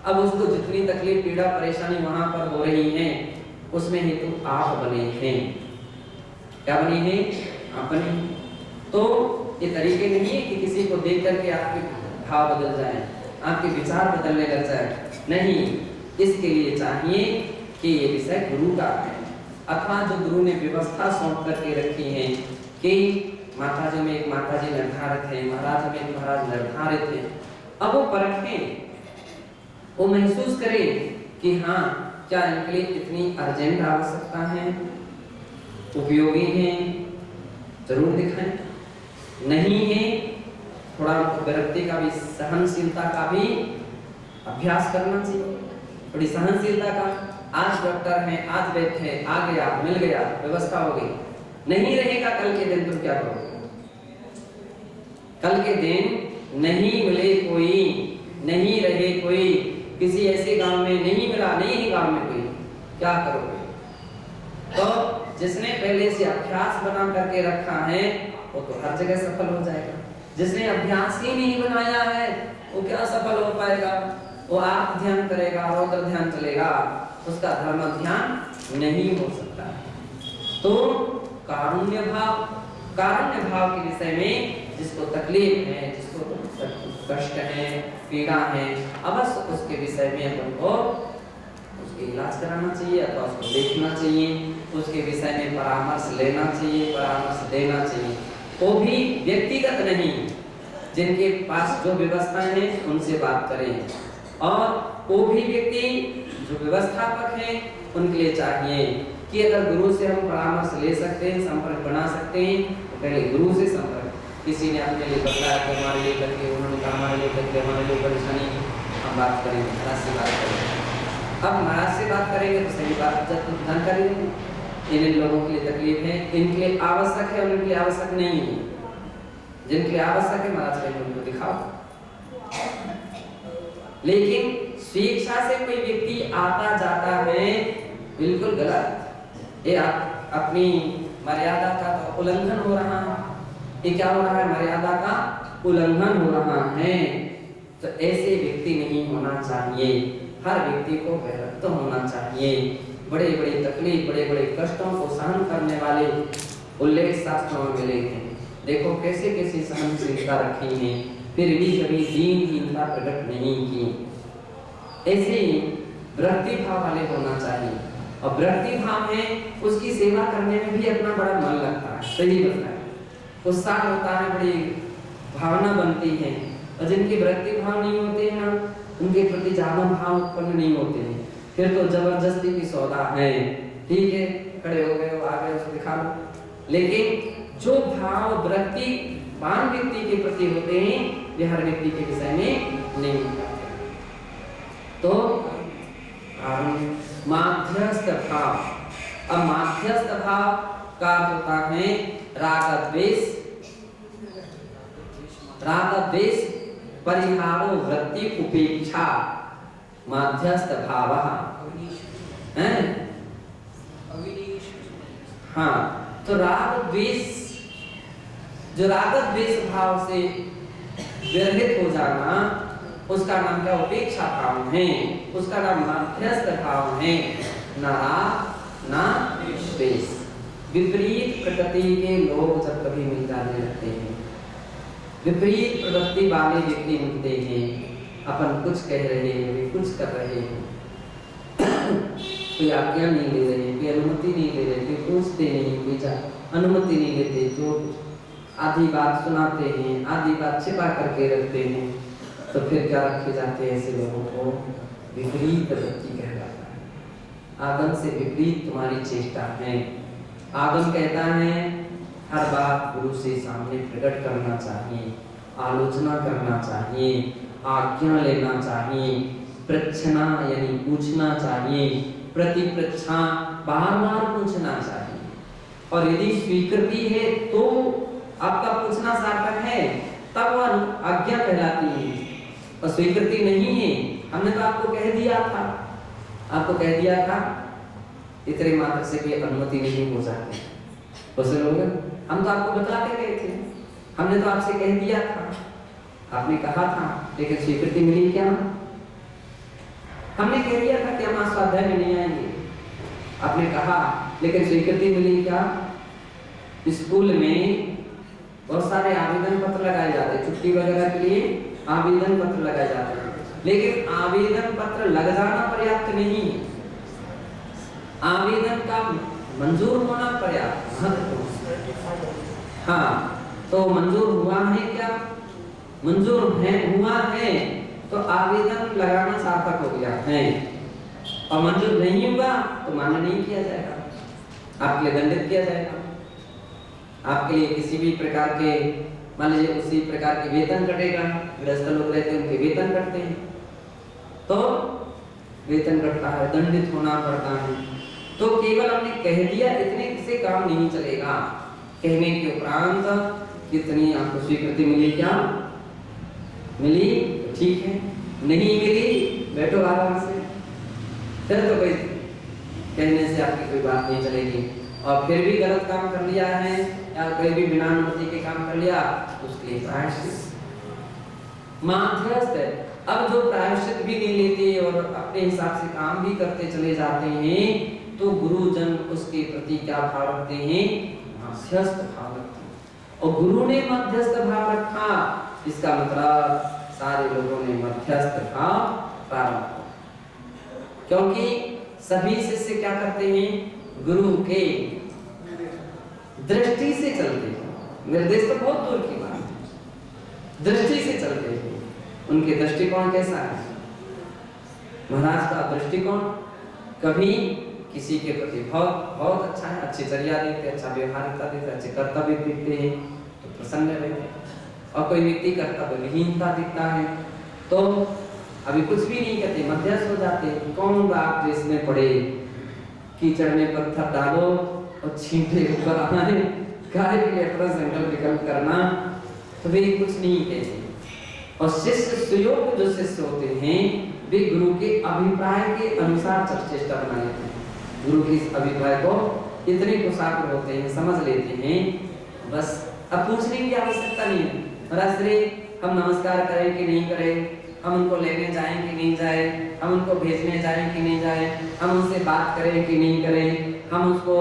अब उसको जितनी तकलीफ, पीड़ा, परेशानी वहां पर हो रही है, उसमें हेतु आप बने हैं। क्या बने हैं? आप बने। तो ये तरीके नहीं है कि किसी को देख करके आपके भाव बदल जाए, आपके विचार बदलने लग जाए, नहीं। इसके लिए चाहिए कि ये विषय गुरु का है, अथवा जो गुरु ने व्यवस्था सौंप करके रखी है कि माताजी में एक माताजी निर्धारित है, महाराज में एक महाराज निर्धारित है। अब वो परखें, वो महसूस करें कि हाँ, क्या इनके लिए इतनी अर्जेंट आवश्यकता है, उपयोगी है, जरूर दिखाएं। नहीं है, थोड़ा विरक्ति का भी, सहनशीलता का भी अभ्यास करना चाहिए, थोड़ी सहनशीलता का। आज डॉक्टर है, आज वैद्य है, आ गया, मिल गया, व्यवस्था हो गई, नहीं रहेगा कल के दिन तुम क्या करोगे? कल के दिन नहीं मिले कोई, नहीं रहे कोई, किसी ऐसे गांव में नहीं मिला, नहीं ही गांव में कोई, क्या करोगे? तो जिसने पहले से अभ्यास बना करके रखा है वो तो हर जगह सफल हो जाएगा। जिसने अभ्यास ही नहीं बनाया है वो क्या सफल हो पाएगा? वो आप ध्यान करेगा, रौद्र ध्यान चलेगा, उसका धर्म ध्यान नहीं हो सकता। तो कारुण्य भाव, कारुण्य भाव के विषय में जिसको तकलीफ है, जिसको कष्ट है, पीड़ा है, अवश्य उसके विषय में अपन को उसके इलाज कराना चाहिए अथवा उसको देखना चाहिए, उसके विषय में परामर्श लेना चाहिए, परामर्श देना चाहिए। वो भी व्यक्तिगत नहीं, जिनके पास जो व्यवस्थाएं हैं उनसे बात करें, और वो भी व्यक्ति जो व्यवस्थापक हैं उनके लिए चाहिए कि अगर गुरु से हम परामर्श ले सकते हैं, संपर्क बना सकते हैं, तो पहले गुरु से संपर्क। किसी ने अपने लिए बताया कि हमारे लिए करके, उन्होंने कहा हमारे लिए करके, हमारे लिए परेशानी, हम बात करेंगे, महाराज से बात करेंगे। अब महाराज से बात करेंगे तो सही बात जानकारी देंगे। इन लोगों के लिए तकलीफ है, इनके लिए आवश्यक है और इनके लिए आवश्यक नहीं है। जिनके लिए आवश्यक है महाराज कहेंगे उनको दिखाओ। लेकिन स्वेच्छा से कोई व्यक्ति आता जाता है, बिल्कुल गलत। ये अपनी मर्यादा का तो उल्लंघन हो रहा है। ये क्या हो रहा है? मर्यादा का उल्लंघन हो रहा है। तो ऐसे व्यक्ति नहीं होना चाहिए। हर व्यक्ति को वैरक्त होना चाहिए। बड़े बड़े तकलीफ, बड़े बड़े कष्टों को सहन करने वाले उल्लेख शास्त्रों में मिले हैं। देखो कैसे कैसे सहनशीलता रखी है, फिर भी कभी दीनहीनता प्रकट नहीं की। ऐसे वृत्ति भाव वाले होना चाहिए। और वृत्ति भाव में उसकी सेवा करने में भी अपना बड़ा मन लगता है, सही लगता है, उत्साह होता है, बड़ी भावना बनती है। और जिनके वृत्ति भाव नहीं होते हैं ना, उनके प्रति ज्यादा भाव उत्पन्न नहीं होते हैं। फिर तो जबरदस्ती की सौदा है। ठीक है, खड़े हो गए, आ गए, उसको दिखा लो। लेकिन जो भाव वृत्ति वान व्यक्ति के प्रति होते हैं, वे हर व्यक्ति के विषय में नहीं होते। तो माध्यस्थ भाव। अब माध्यस्थ भाव का होता है राग द्वेष, परिहारो वृत्ति उपेक्षा, माध्यस्थ भाव है। हाँ, तो राग द्वेष, जो राग द्वेष भाव से व्यथित हो जाना, उसका नाम क्या? उपेक्षा भाव है। उसका नाम माध्यस्थ भाव है। ना राग ना द्वेष। विपरीत प्रकृति के लोग जब कभी मिल जाने लगते हैं, विपरीत प्रवृत्ति वाले व्यक्ति मिलते हैं, अपन कुछ कह रहे हैं, वे कुछ कर रहे हैं, कोई आज्ञा नहीं ले रहे, कोई अनुमति नहीं ले रहे, कोई पूछते नहीं, कोई अनुमति नहीं लेते, जो आधी बात सुनाते हैं, आधी बात छिपा करके रखते हैं, तो फिर क्या रखे जाते हैं? ऐसे लोगों को विपरीत प्रवृत्ति कहा जाता है। आदम से विपरीत तुम्हारी चेष्टा है। आदम कहता है हर बात गुरु से सामने प्रकट करना चाहिए, आलोचना करना चाहिए, आज्ञा लेना चाहिए, प्रश्ना यानी पूछना चाहिए, प्रतिप्रच्छा बार बार पूछना चाहिए। और यदि स्वीकृति है तो आपका पूछना सार्थक है, तब वह आज्ञा कहलाती है। और स्वीकृति नहीं है, हमने तो आपको कह दिया था, आपको कह दिया था, इतने मात्र से कोई अनुमति नहीं हो जाती। लोग हम तो आपको बतलाते गए थे, हमने तो आपसे कह दिया था, आपने कहा था, लेकिन स्वीकृति मिली क्या? हमने कह दिया था कि हम स्वाध्याय में नहीं आएंगे, आपने कहा, लेकिन स्वीकृति मिली क्या? स्कूल में बहुत सारे आवेदन पत्र लगाए जाते हैं, छुट्टी वगैरह के लिए आवेदन पत्र लगाए जाते हैं, लेकिन आवेदन पत्र लग जाना पर्याप्त नहीं है, आवेदन का मंजूर होना पर्याप्त महत्वपूर्ण। हाँ, तो मंजूर हुआ है क्या? मंजूर है, हुआ है, तो आवेदन लगाना सार्थक हो गया है। और मंजूर नहीं हुआ तो मान्य नहीं किया जाएगा, आपके लिए दंडित किया जाएगा। आपके लिए किसी भी प्रकार के, मान लीजिए उसी प्रकार के वेतन कटेगा, गृहस्थ लोग रहते हैं उनके वेतन कटते हैं, तो वेतन कटता है, दंडित होना पड़ता है। तो केवल हमने कह दिया इतने से काम नहीं चलेगा, कहने के उपरांत कितनी आपको स्वीकृति मिली? क्या मिली? ठीक है, नहीं मिली बैठो आराम से, फिर तो कोई कहने से आपकी कोई बात नहीं चलेगी। और फिर भी गलत काम कर लिया है या कोई भी बिना अनुमति के काम कर लिया, उसके लिए प्रायश्चित माध्यस्थ है। अब जो प्रायश्चित भी नहीं लेते और अपने हिसाब से काम भी करते चले जाते हैं, तो गुरुजन उसके प्रति क्या भाव रखते हैं? मध्यस्थ भाव रखते हैं। और गुरु ने मध्यस्थ भाव रखा, इसका मतलब सारे लोगों ने मध्यस्थ भाव प्रारंभ किया, क्योंकि सभी शिष्य क्या करते हैं? गुरु के दृष्टि से चलते हैं। निर्देश तो बहुत दूर की बात है, दृष्टि से चलते हैं। उनके दृष्टिकोण कैसा है? महाराज का दृष्टिकोण कभी किसी के प्रति बहुत बहुत अच्छा है, अच्छी चर्या देते, अच्छा व्यवहारिकता देते, अच्छे कर्तव्य दिखते हैं तो प्रसन्न रहते हैं। और कोई व्यक्ति कर्तव्य विहीनता दिखता है तो अभी कुछ भी नहीं कहते, मध्यस्थ हो जाते हैं। कौन बाप जो इसमें पड़े, कीचड़ में पत्थर डालो और छींटे ऊपर आए, कार्य के लिए अपना संकल्प विकल्प करना, तो वे कुछ नहीं कहते। और शिष्य सुयोग्य जो शिष्य होते हैं वे गुरु के अभिप्राय के अनुसार चेष्टा बना लेते हैं। गुरु के इस अभिप्राय को इतने कुशाग्र होते हैं, समझ लेते हैं, बस अब पूछने की आवश्यकता नहीं है। महाराज हम नमस्कार करें कि नहीं करें, हम उनको लेने जाएं कि नहीं जाएं, हम उनको भेजने जाएं कि नहीं जाएं, हम उनसे बात करें कि नहीं करें, हम उसको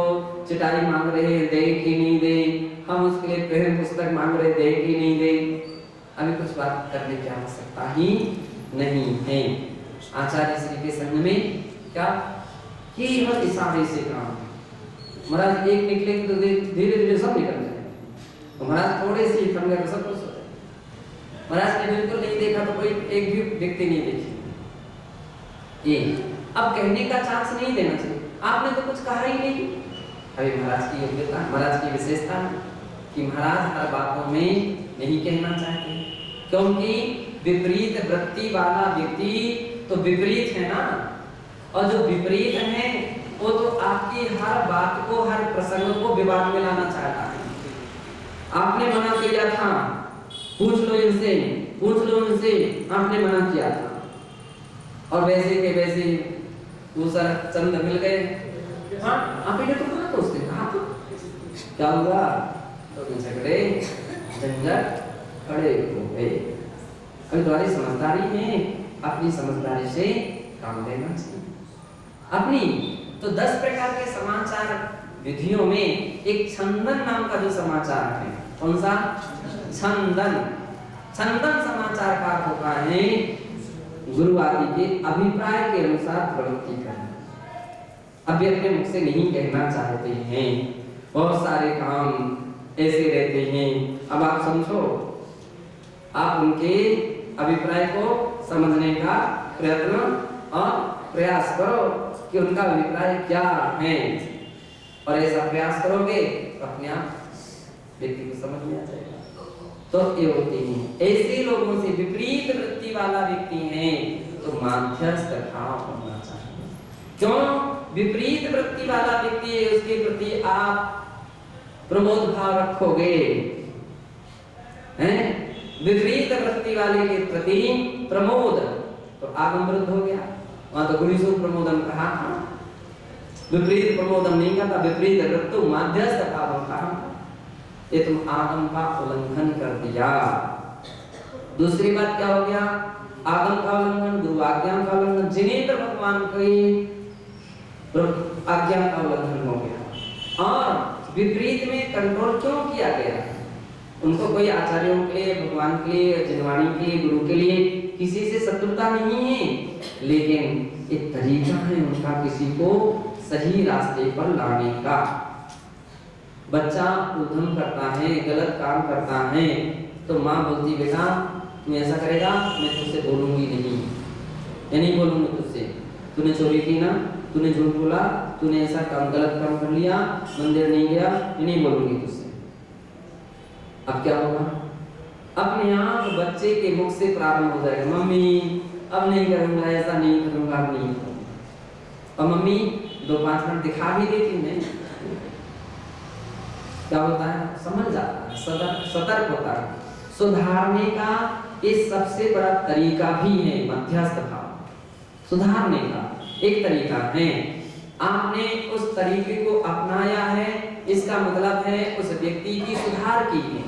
चिटाई मांग रहे हैं दे कि नहीं दे, हम उसके लिए पेन पुस्तक मांग रहे दे कि नहीं दे, अभी कुछ बात करने की आवश्यकता ही नहीं है। आचार्य श्री के संग में क्या केवल इशारे से काम। महाराज एक निकले तो धीरे धीरे सब निकल जाए, तो महाराज थोड़े से थम गए तो सब कुछ हो जाए। महाराज ने बिल्कुल नहीं देखा तो कोई एक भी व्यक्ति नहीं देखी। ये अब कहने का चांस नहीं देना चाहिए, आपने तो कुछ कहा ही नहीं। अभी महाराज की योग्यता, महाराज की विशेषता कि महाराज हर बातों में नहीं कहना चाहते, क्योंकि विपरीत वृत्ति वाला व्यक्ति तो विपरीत है ना, और जो विपरीत है वो तो आपकी हर बात को, हर प्रसंग को विवाद में लाना चाहता है। आपने मना किया था, पूछ लो इनसे, पूछ लो उनसे, आपने मना किया था, और वैसे के वैसे दूसरा चंद मिल गए। हाँ आपने तो कहा तो उसने कहा तो क्या हुआ, तो झगड़े झंझट खड़े हो गए। अभी तुम्हारी समझदारी है, अपनी समझदारी से काम लेना चाहिए अपनी। तो 10 प्रकार के समाचार विधियों में एक छंदन नाम का जो समाचार है, कौन सा छंदन, छंदन समाचार का होता है गुरु आदि के अभिप्राय के अनुसार प्रवृत्ति करना। अब अपने मुख से नहीं कहना चाहते हैं, बहुत सारे काम ऐसे रहते हैं। अब आप समझो, आप उनके अभिप्राय को समझने का प्रयत्न और प्रयास करो कि उनका अभिप्राय क्या है, और ऐसा प्रयास करोगे तो अपने आप व्यक्ति को समझ में आ जाएगा। तो ये होते हैं ऐसे लोगों से, विपरीत वृत्ति वाला व्यक्ति है तो मध्यस्थ भाव होना चाहिए। क्यों? विपरीत वृत्ति वाला व्यक्ति है, उसके प्रति आप प्रमोद भाव रखोगे, हैं? विपरीत वृत्ति वाले के प्रति प्रमोद, तो आगम विरुद्ध हो गया। वहां तो गुणीसु प्रमोदन कहा था, विपरीत प्रमोदन नहीं कहा था, विपरीत वृत्तु मध्यस्थ भाव कहा। ये तुम आगम का उल्लंघन कर दिया। दूसरी बात क्या हो गया? आगम का उल्लंघन, गुरु आज्ञा का उल्लंघन, जिनेन्द्र भगवान की आज्ञा का उल्लंघन हो गया। और विपरीत में कंट्रोल क्यों किया गया? उनको कोई आचार्यों के लिए, भगवान के लिए, जिनवाणी के लिए, गुरु के लिए किसी से शत्रुता नहीं है, लेकिन एक तरीका है उनका किसी को सही रास्ते पर लाने का। बच्चा उद्यम करता है, गलत काम करता है, तो माँ बोलती बेटा तू ऐसा करेगा, मैं तुझसे बोलूंगी नहीं, मैं नहीं बोलूंगी तुझसे, तूने चोरी की ना, तूने झूठ बोला, तूने ऐसा काम, गलत काम कर लिया, मंदिर नहीं गया, मैं नहीं बोलूंगी तुझसे। अब क्या होगा? अपने आप बच्चे के मुख से प्रारंभ हो जाएगा, मम्मी अब नहीं करूंगा, ऐसा नहीं करूंगा, अब नहीं करूंगा। और मम्मी 2-5 मिनट दिखा भी देती नहीं, क्या होता है? समझ जाता है, सतर्क होता है। सुधारने का इस सबसे बड़ा तरीका भी है मध्यस्थ भाव। सुधारने का एक तरीका है, आपने उस तरीके को अपनाया है, इसका मतलब है उस व्यक्ति की सुधार की है,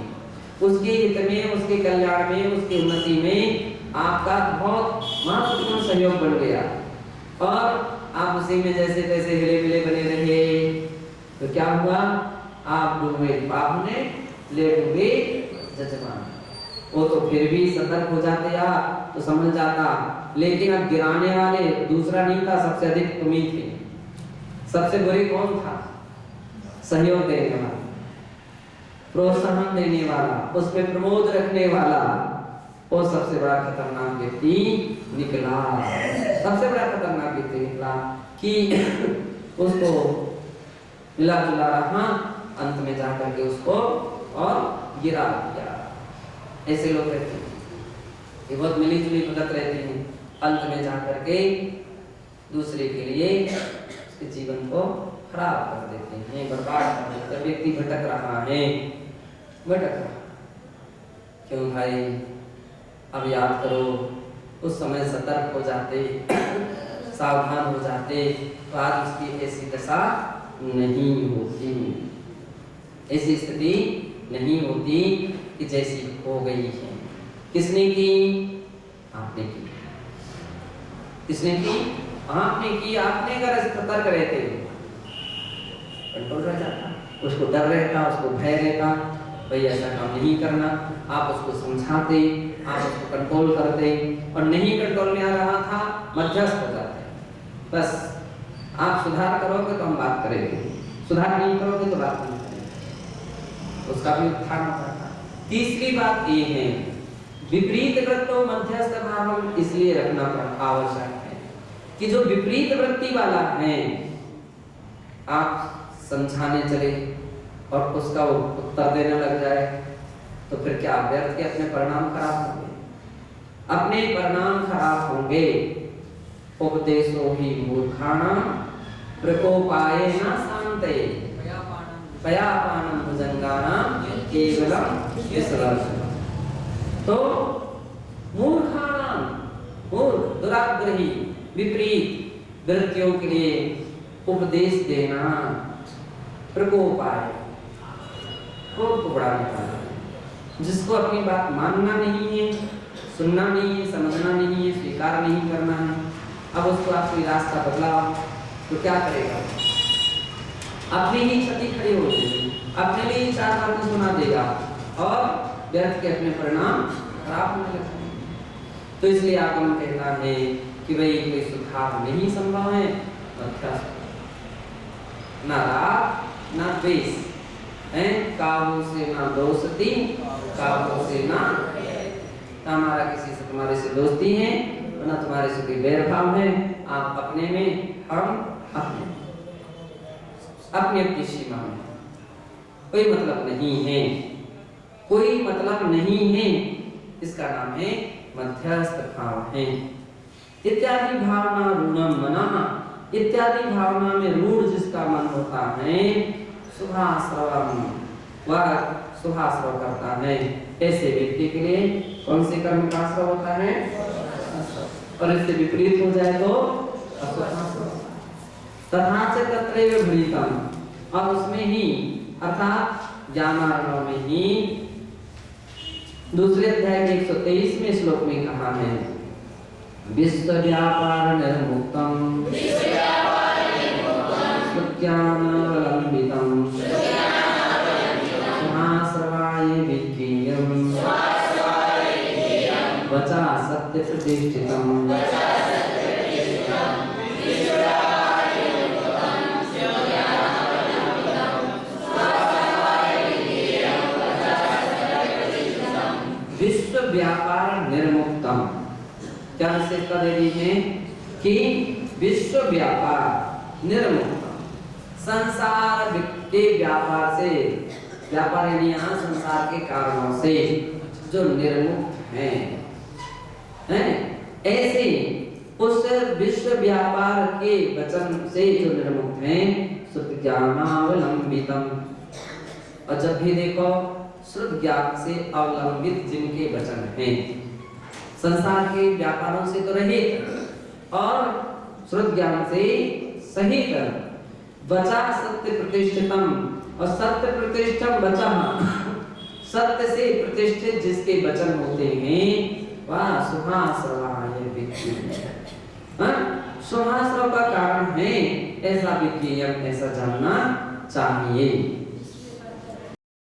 उसके हित में, उसके कल्याण में, उसकी उन्नति में आपका बहुत महत्वपूर्ण सहयोग बढ़ गया। और आप उसी में जैसे तैसे हिले मिले बने रहे तो क्या हुआ? आप डूबे पाप ने, ले डूबे जजमान। वो तो फिर भी सतर्क हो जाते आप तो समझ जाता, लेकिन अब गिराने वाले दूसरा नहीं था, सबसे अधिक तुम ही थे। सबसे बुरी कौन था? सहयोग देने वाला, प्रोत्साहन देने वाला, उसमें प्रमोद रखने वाला, वो सबसे बड़ा खतरनाक व्यक्ति निकला। सबसे बड़ा खतरनाक व्यक्ति निकला कि उसको मिला जुला रहा, अंत में जाकर के उसको और गिरा दिया। ऐसे लोग रहते हैं, ये बहुत मिली जुली भगत रहते हैं, अंत में जाकर के दूसरे के लिए उसके जीवन को खराब कर देते हैं, बर्बाद कर देते हैं। व्यक्ति भटक रहा है, भटक रहा, क्यों भाई? अब याद करो, उस समय सतर्क हो जाते, सावधान हो जाते, तो आज उसकी ऐसी दशा नहीं होती, ऐसी स्थिति नहीं होती कि जैसी हो गई है। किसने की? आपने की। किसने की? आपने की। आपने अगर सतर्क रहते, कंट्रोल रह जाता, उसको डर रहता, उसको भय रहता, भाई ऐसा काम नहीं करना, आप उसको समझाते, आप उसको कंट्रोल करते, और नहीं कंट्रोल में आ रहा था, मध्यस्थ हो जाते। बस आप सुधार करोगे तो हम बात करेंगे, सुधार नहीं करोगे तो बात नहीं करेंगे, उसका भी उत्थान होता था। तीसरी बात ये है, विपरीत वृत्तो मध्यस्थ भाव इसलिए रखना आवश्यक है कि जो विपरीत वृत्ति वाला है, आप समझाने चले और उसका उत्तर देने लग जाए, तो फिर क्या व्यर्थ के अपने परिणाम खराब होंगे, अपने परिणाम खराब होंगे। उपदेशो ही मूर्खाणां प्रकोपाय न शान्ते पयापानम भुजंगानां केवलम विसर्जनम्। तो मूर्खाणां, मूर्ख, दुराग्रही, विपरीत वृत्तियों के लिए उपदेश देना, प्रकोपाय, क्रोध को बढ़ाने वाला, जिसको अपनी बात मानना नहीं है, सुनना नहीं है, समझना नहीं है, स्वीकार नहीं करना है, अब उसको आप कोई रास्ता बदलाओ तो क्या करेगा? अपनी ही क्षति खड़ी हो जाएगी, अपने लिए ही चार बातें सुना देगा और व्यर्थ के अपने परिणाम खराब होने लगेंगे। तो इसलिए आगम कहता है कि भाई कोई सुधार नहीं संभव है, ना राग ना द्वेष है, काबू से ना दोस्ती, काबू से ना हमारा किसी से तुम्हारे से दोस्ती है, ना तुम्हारे से कोई बैर भाव है, आप अपने में, हम अपने, अपनी अपनी सीमा में, कोई मतलब नहीं है, कोई मतलब नहीं है, इसका नाम है मध्यस्थ भाव है। इत्यादि भावना रूढ़ मनः, इत्यादि भावना में रूढ़ जिसका मन होता है, शुभाश्रवम, वह शुभाश्रव करता है। ऐसे व्यक्ति के लिए कौन से कर्म का आश्रव होता है? और इससे विपरीत हो जाए तो अशुभाश्रव। तथा च तत्रैव भृतम्, और उसमें ही अर्थात ज्ञानार्णव में ही दूसरे अध्याय के 123वें श्लोक में कहा है, विश्व व्यापार निर्मुक्तम् सुज्ञानावलंबितम् शुभाश्रवाय विज्ञेयम् वचा सत्य प्रतिष्ठितम्। विश्व व्यापार निर्मुक्तम, क्या विशेषता दे दी है कि विश्व व्यापार निर्मुक्तम, संसार के व्यापार से, व्यापार यानी यहाँ संसार के कारणों से जो निर्मुक्त हैं, ऐसे उस विश्व व्यापार के वचन से जो निर्मुक्त हैं, शुद्ध ज्ञानावलंबितम। और जब भी देखो शुद्ध ज्ञान से अवलंबित जिनके वचन हैं, संसार के व्यापारों से तो रहित और शुद्ध ज्ञान से सहित, वचा सत्य प्रतिष्ठितम, और सत्य प्रतिष्ठम वचा, सत्य से प्रतिष्ठित जिसके वचन होते हैं, वह शुभाश्रवाय विज्ञेयम्, शुभाश्रव का कारण है, ऐसा विज्ञेयम्, ऐसा जानना चाहिए।